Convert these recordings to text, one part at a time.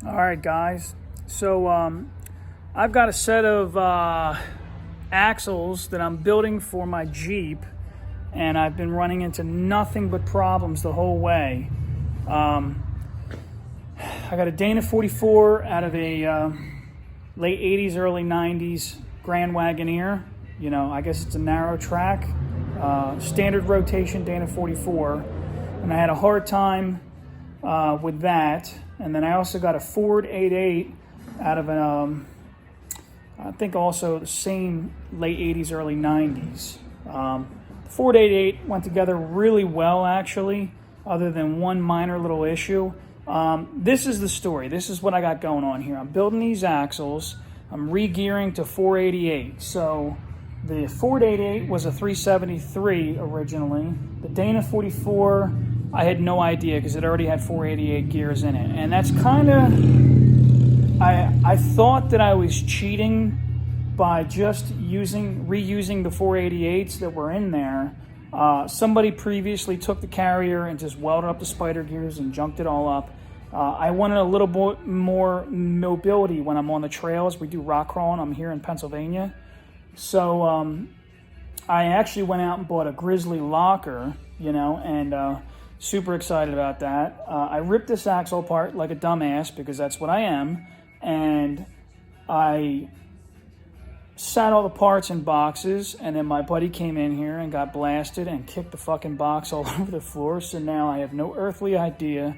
All right, guys. So I've got a set of axles that I'm building for my Jeep, and I've been running into nothing but problems the whole way. I got a Dana 44 out of a late 80s, early 90s Grand Wagoneer. You know, I guess it's a narrow track, standard rotation Dana 44. And I had a hard time with that. And then I also got a Ford 88 out of an, I think also the same late 80s, early 90s. The Ford 88 went together really well, actually, other than one minor little issue. This is the story. This is what I got going on here. I'm building these axles. I'm re-gearing to 488. So the Ford 88 was a 373 originally. The Dana 44, I had no idea because it already had 488 gears in it. And that's kind of, I thought that I was cheating by just reusing the 488s that were in there. Somebody previously took the carrier and just welded up the spider gears and junked it all up. I wanted a little bit more mobility when I'm on the trails. We do rock crawling. I'm here in Pennsylvania. So I actually went out and bought a Grizzly locker, you know, and super excited about that. I ripped this axle apart like a dumbass because that's what I am. And I sat all the parts in boxes, and then my buddy came in here and got blasted and kicked the fucking box all over the floor. So now I have no earthly idea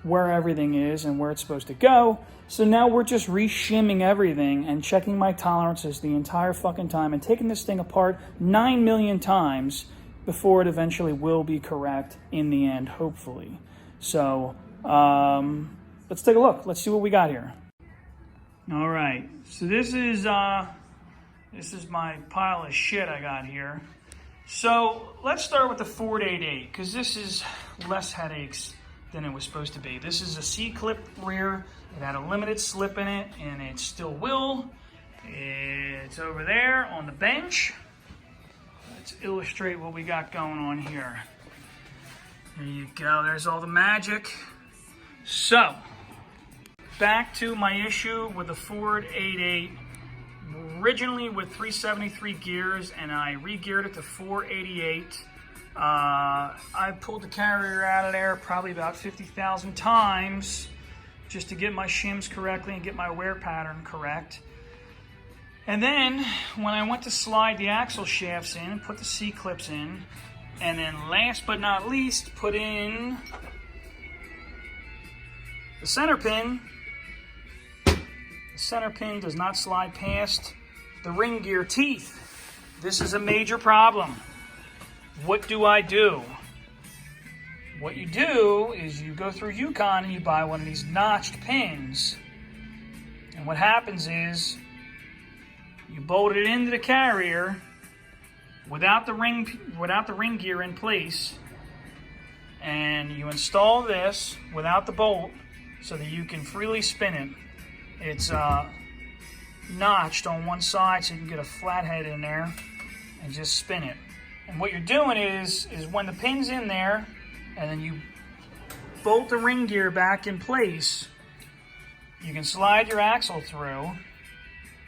where everything is and where it's supposed to go. So now we're just re-shimming everything and checking my tolerances the entire fucking time and taking this thing apart 9 million times before it eventually will be correct in the end, hopefully. So let's take a look. Let's see what we got here. All right, so this is my pile of shit I got here. So let's start with the Ford 88 because this is less headaches than it was supposed to be. This is a C-clip rear. It had a limited slip in it, and it still will. It's over there on the bench. Let's illustrate what we got going on here. There you go. There's all the magic. So, back to my issue with the Ford 88. Originally with 373 gears, and I re-geared it to 488. I pulled the carrier out of there probably about 50,000 times just to get my shims correctly and get my wear pattern correct. And then when I went to slide the axle shafts in, put the C-clips in, and then last but not least, put in the center pin. The center pin does not slide past the ring gear teeth. This is a major problem. What do? What you do is you go through Yukon and you buy one of these notched pins. And what happens is you bolt it into the carrier without the ring gear in place, and you install this without the bolt so that you can freely spin it. It's notched on one side so you can get a flathead in there and just spin it. And what you're doing is when the pin's in there and then you bolt the ring gear back in place, you can slide your axle through,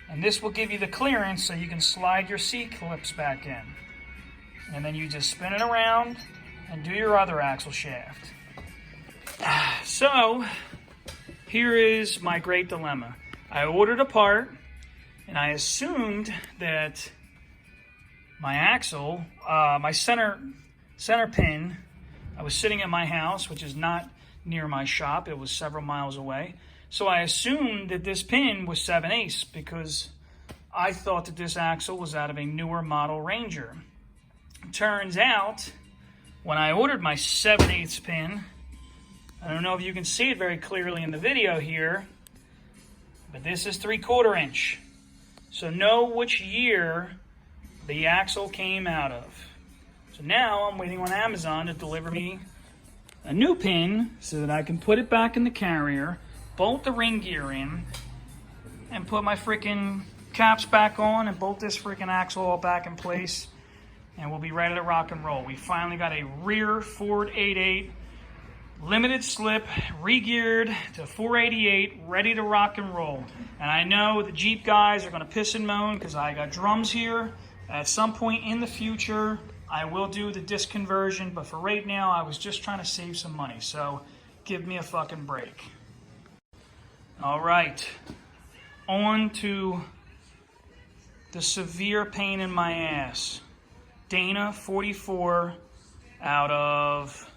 and this will give you the clearance so you can slide your C-clips back in. And then you just spin it around and do your other axle shaft. So, here is my great dilemma. I ordered a part, and I assumed that my axle, my center pin, I was sitting at my house, which is not near my shop. It was several miles away. So I assumed that this pin was 7/8 because I thought that this axle was out of a newer model Ranger. Turns out, when I ordered my 7/8 pin, I don't know if you can see it very clearly in the video here, but this is 3/4 inch. So know which year the axle came out of. So now I'm waiting on Amazon to deliver me a new pin so that I can put it back in the carrier, bolt the ring gear in, and put my freaking caps back on and bolt this freaking axle all back in place, and we'll be ready to rock and roll. We finally got a rear Ford 88 limited slip, re-geared to 488, ready to rock and roll. And I know the Jeep guys are going to piss and moan because I got drums here. At some point in the future, I will do the disc conversion, but for right now, I was just trying to save some money, so give me a fucking break. All right, on to the severe pain in my ass. Dana 44 out of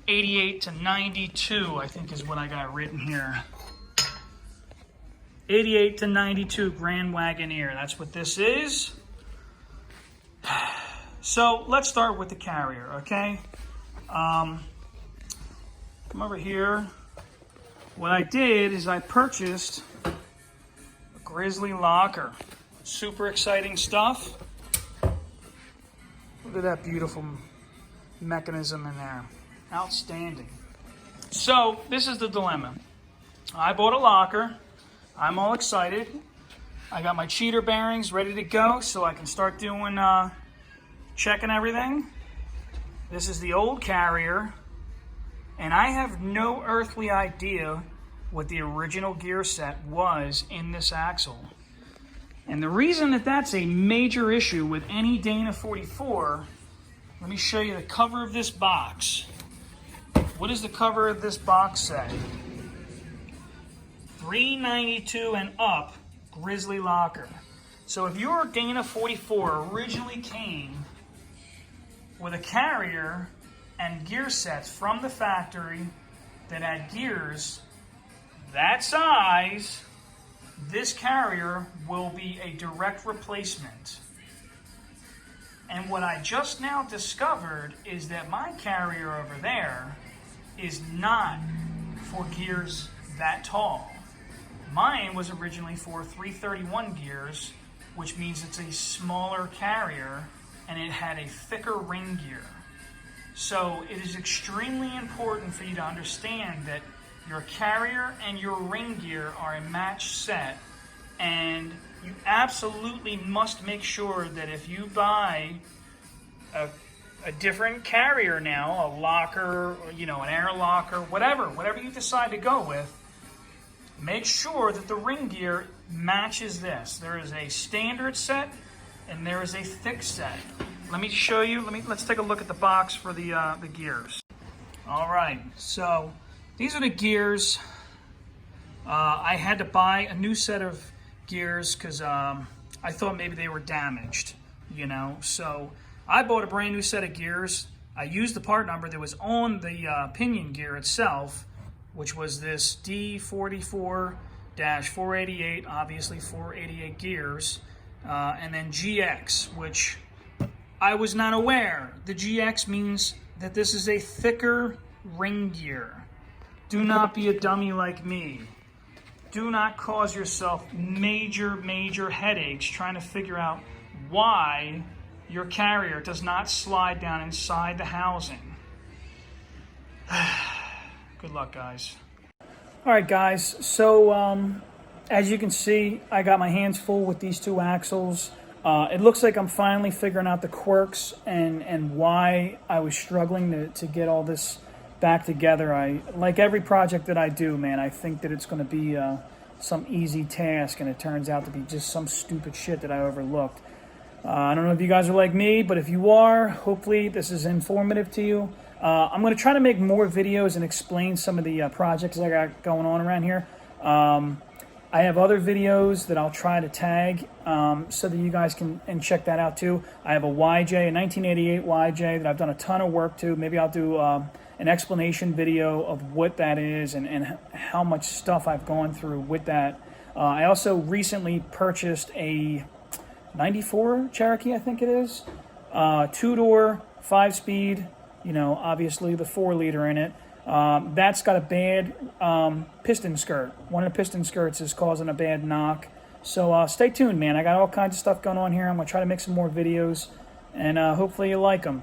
88 to 92, I think is what I got written here. 88 to 92 Grand Wagoneer, that's what this is. So let's start with the carrier, okay? Come over here. What I did is I purchased a Grizzly locker. Super exciting stuff. Look at that beautiful mechanism in there. Outstanding. So this is the dilemma. I bought a locker. I'm all excited. I got my cheater bearings ready to go so I can start doing checking everything. This is the old carrier, and I have no earthly idea what the original gear set was in this axle. And the reason that that's a major issue with any Dana 44, let me show you the cover of this box. What does the cover of this box say? 392 and up Grizzly locker. So if your Dana 44 originally came with a carrier and gear sets from the factory that had gears that size, this carrier will be a direct replacement. And what I just now discovered is that my carrier over there is not for gears that tall. Mine was originally for 331 gears, which means it's a smaller carrier, and it had a thicker ring gear. So it is extremely important for you to understand that your carrier and your ring gear are a match set, and you absolutely must make sure that if you buy a different carrier now, a locker, or, you know, an air locker, whatever you decide to go with, make sure that the ring gear matches this. There is a standard set and there is a thick set. Let me show you, let's take a look at the box for the gears. All right, so these are the gears. I had to buy a new set of gears because I thought maybe they were damaged, you know. So I bought a brand new set of gears. I used the part number that was on the pinion gear itself, which was this D44-488, obviously 488 gears, and then GX, which I was not aware. The GX means that this is a thicker ring gear. Do not be a dummy like me. Do not cause yourself major headaches trying to figure out why your carrier does not slide down inside the housing. Good luck, guys. All right, guys. So, as you can see, I got my hands full with these two axles. It looks like I'm finally figuring out the quirks and why I was struggling to get all this back together. Like every project that I do, man, I think that it's going to be some easy task, and it turns out to be just some stupid shit that I overlooked. I don't know if you guys are like me, but if you are, hopefully this is informative to you. I'm going to try to make more videos and explain some of the projects I got going on around here. I have other videos that I'll try to tag so that you guys can check that out too. I have a YJ, a 1988 YJ that I've done a ton of work to. Maybe I'll do an explanation video of what that is and how much stuff I've gone through with that. I also recently purchased a 94 Cherokee, I think it is. 2-door, 5-speed, you know, obviously the 4-liter in it. That's got a bad piston skirt. One of the piston skirts is causing a bad knock. So stay tuned, man. I got all kinds of stuff going on here. I'm going to try to make some more videos, and hopefully you like them.